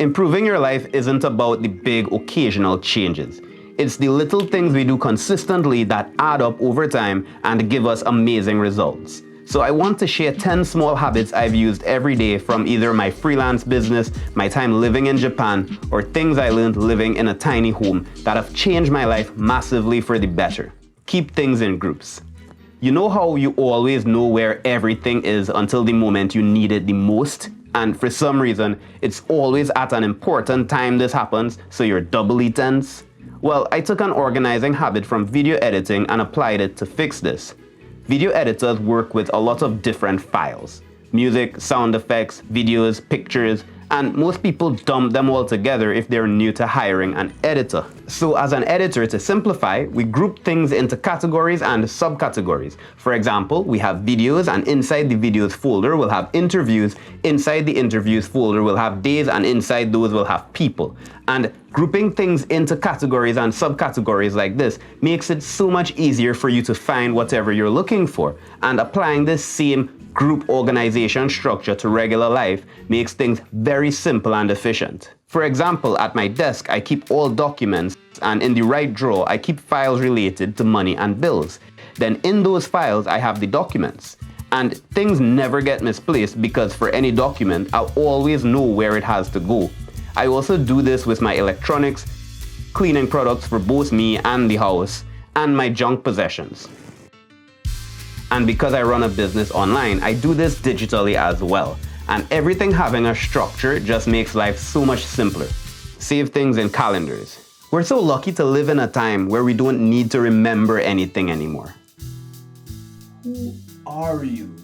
Improving your life isn't about the big occasional changes. It's the little things we do consistently that add up over time and give us amazing results. So I want to share 10 small habits I've used every day from either my freelance business, my time living in Japan, or things I learned living in a tiny home that have changed my life massively for the better. Keep things in groups. You know how you always know where everything is until the moment you need it the most? And for some reason, it's always at an important time this happens, so you're doubly tense? Well, I took an organizing habit from video editing and applied it to fix this. Video editors work with a lot of different files. Music, sound effects, videos, pictures, and most people dump them all together if they're new to hiring an editor. So as an editor, to simplify, we group things into categories and subcategories. For example, we have videos, and inside the videos folder we'll have interviews. Inside the interviews folder we'll have days, and inside those we'll have people. And grouping things into categories and subcategories like this makes it so much easier for you to find whatever you're looking for. And applying this same group organization structure to regular life makes things very simple and efficient. For example, at my desk, I keep all documents, and in the right drawer, I keep files related to money and bills. Then in those files, I have the documents. And things never get misplaced because for any document, I'll always know where it has to go. I also do this with my electronics, cleaning products for both me and the house, and my junk possessions. And because I run a business online, I do this digitally as well. And everything having a structure just makes life so much simpler. Save things in calendars. We're so lucky to live in a time where we don't need to remember anything anymore. Who are you?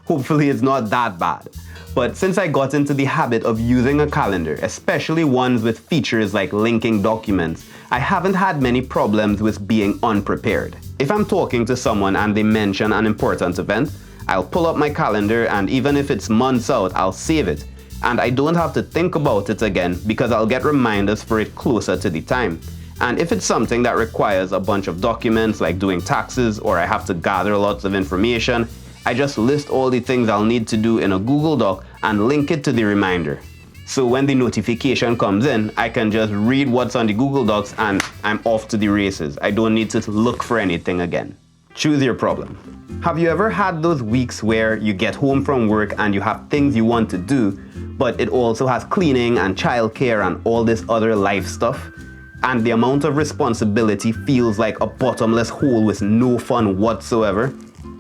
Hopefully it's not that bad. But since I got into the habit of using a calendar, especially ones with features like linking documents, I haven't had many problems with being unprepared. If I'm talking to someone and they mention an important event, I'll pull up my calendar, and even if it's months out, I'll save it. And I don't have to think about it again because I'll get reminders for it closer to the time. And if it's something that requires a bunch of documents like doing taxes, or I have to gather lots of information, I just list all the things I'll need to do in a Google Doc and link it to the reminder. So when the notification comes in, I can just read what's on the Google Docs and I'm off to the races. I don't need to look for anything again. Choose your problem. Have you ever had those weeks where you get home from work and you have things you want to do, but it also has cleaning and childcare and all this other life stuff? And the amount of responsibility feels like a bottomless hole with no fun whatsoever?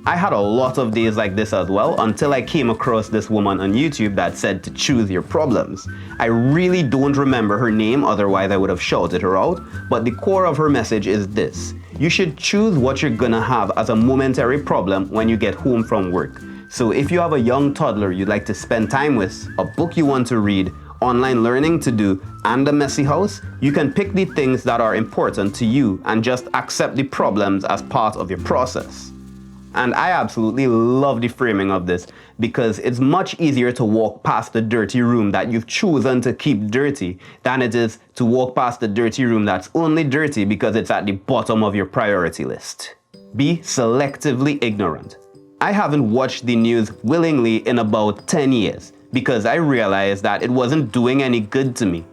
I had a lot of days like this as well until I came across this woman on YouTube that said to choose your problems. I really don't remember her name, otherwise I would have shouted her out, but the core of her message is this. You should choose what you're gonna have as a momentary problem when you get home from work. So if you have a young toddler you'd like to spend time with, a book you want to read, online learning to do, and a messy house, you can pick the things that are important to you and just accept the problems as part of your process. And I absolutely love the framing of this because it's much easier to walk past the dirty room that you've chosen to keep dirty than it is to walk past the dirty room that's only dirty because it's at the bottom of your priority list. Be selectively ignorant. I haven't watched the news willingly in about 10 years because I realized that it wasn't doing any good to me.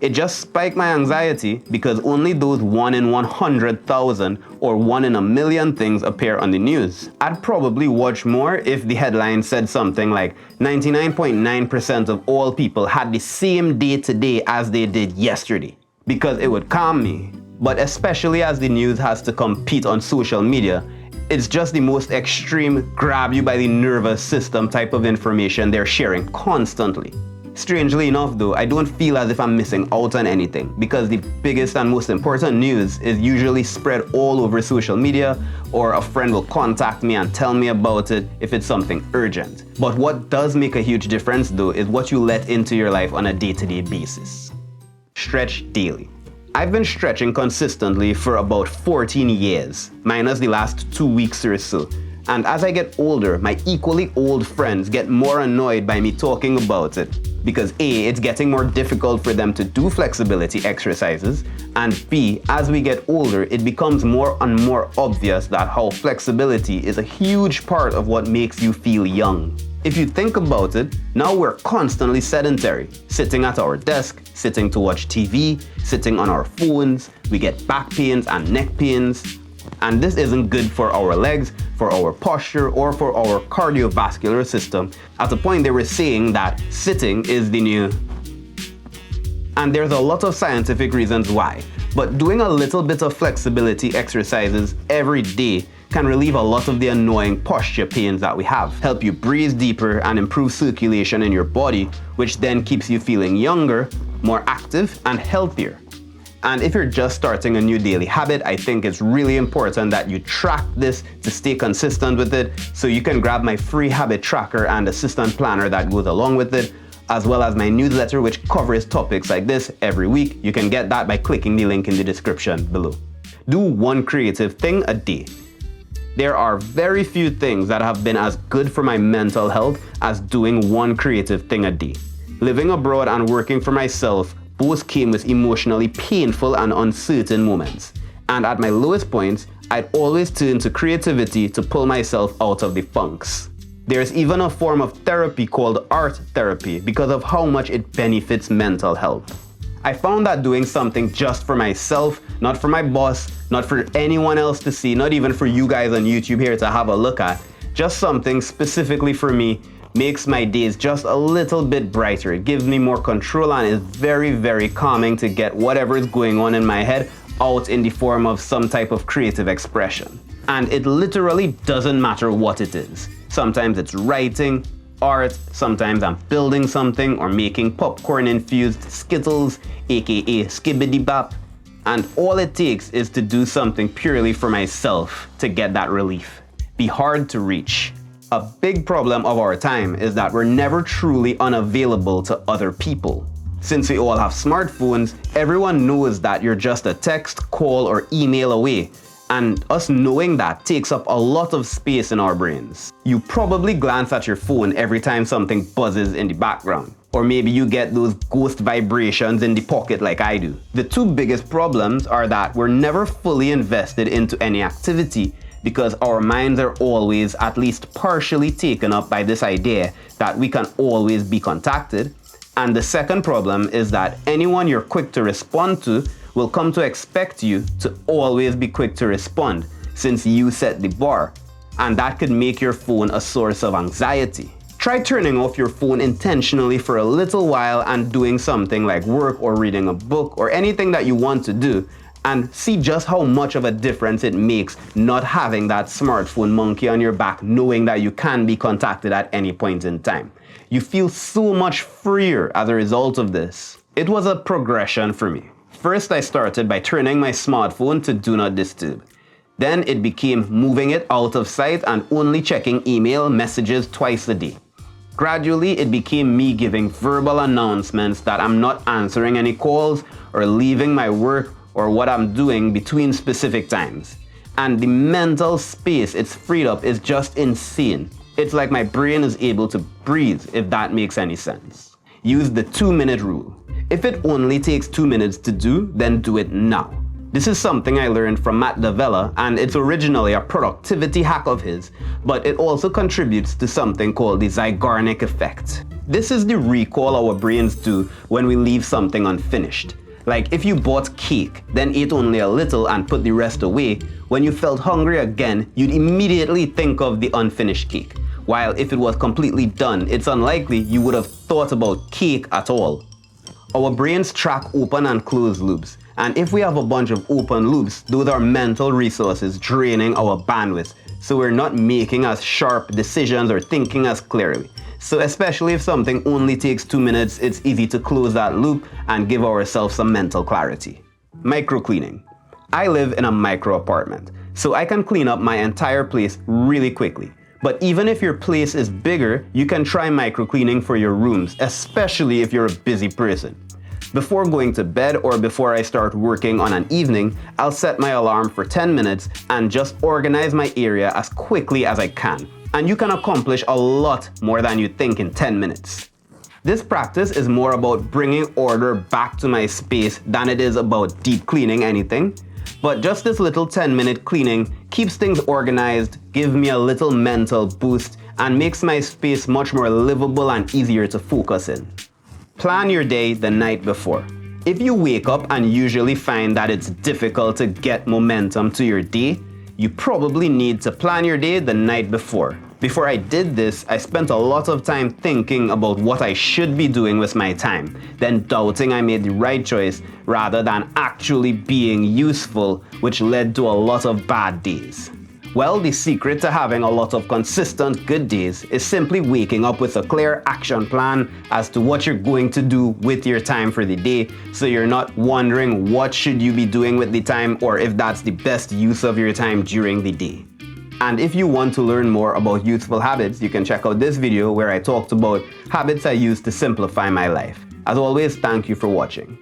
It just spiked my anxiety because only those 1 in 100,000 or 1 in a million things appear on the news. I'd probably watch more if the headline said something like 99.9% of all people had the same day today as they did yesterday, because it would calm me. But especially as the news has to compete on social media, it's just the most extreme grab you by the nervous system type of information they're sharing constantly. Strangely enough though, I don't feel as if I'm missing out on anything because the biggest and most important news is usually spread all over social media, or a friend will contact me and tell me about it if it's something urgent. But what does make a huge difference though is what you let into your life on a day-to-day basis. Stretch daily. I've been stretching consistently for about 14 years, minus the last 2 weeks or so. And as I get older, my equally old friends get more annoyed by me talking about it. Because A, it's getting more difficult for them to do flexibility exercises, and B, as we get older, it becomes more and more obvious that how flexibility is a huge part of what makes you feel young. If you think about it, now we're constantly sedentary, sitting at our desk, sitting to watch TV, sitting on our phones, we get back pains and neck pains, and this isn't good for our legs, for our posture, or for our cardiovascular system. At a point they were saying that sitting is the new... And there's a lot of scientific reasons why, but doing a little bit of flexibility exercises every day can relieve a lot of the annoying posture pains that we have, help you breathe deeper and improve circulation in your body, which then keeps you feeling younger, more active, and healthier. And if you're just starting a new daily habit, I think it's really important that you track this to stay consistent with it, so you can grab my free habit tracker and assistant planner that goes along with it, as well as my newsletter which covers topics like this every week. You can get that by clicking the link in the description below. Do one creative thing a day. There are very few things that have been as good for my mental health as doing one creative thing a day. Living abroad and working for myself both came with emotionally painful and uncertain moments. And at my lowest points, I'd always turn to creativity to pull myself out of the funks. There's even a form of therapy called art therapy because of how much it benefits mental health. I found that doing something just for myself, not for my boss, not for anyone else to see, not even for you guys on YouTube here to have a look at, just something specifically for me, makes my days just a little bit brighter. It gives me more control and is very, very calming to get whatever is going on in my head out in the form of some type of creative expression. And it literally doesn't matter what it is. Sometimes it's writing, art, sometimes I'm building something or making popcorn-infused Skittles, aka Skibbity Bap, and all it takes is to do something purely for myself to get that relief. Be hard to reach. A big problem of our time is that we're never truly unavailable to other people. Since we all have smartphones, everyone knows that you're just a text, call, or email away. And us knowing that takes up a lot of space in our brains. You probably glance at your phone every time something buzzes in the background. Or maybe you get those ghost vibrations in the pocket like I do. The two biggest problems are that we're never fully invested into any activity because our minds are always at least partially taken up by this idea that we can always be contacted. And the second problem is that anyone you're quick to respond to will come to expect you to always be quick to respond since you set the bar, and that could make your phone a source of anxiety. Try turning off your phone intentionally for a little while and doing something like work or reading a book or anything that you want to do, and see just how much of a difference it makes not having that smartphone monkey on your back, knowing that you can be contacted at any point in time. You feel so much freer as a result of this. It was a progression for me. First, I started by turning my smartphone to Do Not Disturb. Then it became moving it out of sight and only checking email messages twice a day. Gradually, it became me giving verbal announcements that I'm not answering any calls or leaving my work or what I'm doing between specific times. And the mental space it's freed up is just insane. It's like my brain is able to breathe, if that makes any sense. Use the 2-minute rule. If it only takes 2 minutes to do, then do it now. This is something I learned from Matt Davella, and it's originally a productivity hack of his, but it also contributes to something called the Zeigarnik effect. This is the recall our brains do when we leave something unfinished. Like if you bought cake, then ate only a little and put the rest away, when you felt hungry again, you'd immediately think of the unfinished cake. While if it was completely done, it's unlikely you would have thought about cake at all. Our brains track open and closed loops, and if we have a bunch of open loops, those are mental resources draining our bandwidth, so we're not making as sharp decisions or thinking as clearly. So especially if something only takes 2 minutes, it's easy to close that loop and give ourselves some mental clarity. Micro cleaning. I live in a micro apartment, so I can clean up my entire place really quickly. But even if your place is bigger, you can try micro cleaning for your rooms, especially if you're a busy person. Before going to bed or before I start working on an evening, I'll set my alarm for 10 minutes and just organize my area as quickly as I can. And you can accomplish a lot more than you think in 10 minutes. This practice is more about bringing order back to my space than it is about deep cleaning anything. But just this little 10-minute cleaning keeps things organized, gives me a little mental boost, and makes my space much more livable and easier to focus in. Plan your day the night before. If you wake up and usually find that it's difficult to get momentum to your day, you probably need to plan your day the night before. Before I did this, I spent a lot of time thinking about what I should be doing with my time, then doubting I made the right choice rather than actually being useful, which led to a lot of bad days. Well, the secret to having a lot of consistent good days is simply waking up with a clear action plan as to what you're going to do with your time for the day, so you're not wondering what should you be doing with the time or if that's the best use of your time during the day. And if you want to learn more about useful habits, you can check out this video where I talked about habits I use to simplify my life. As always, thank you for watching.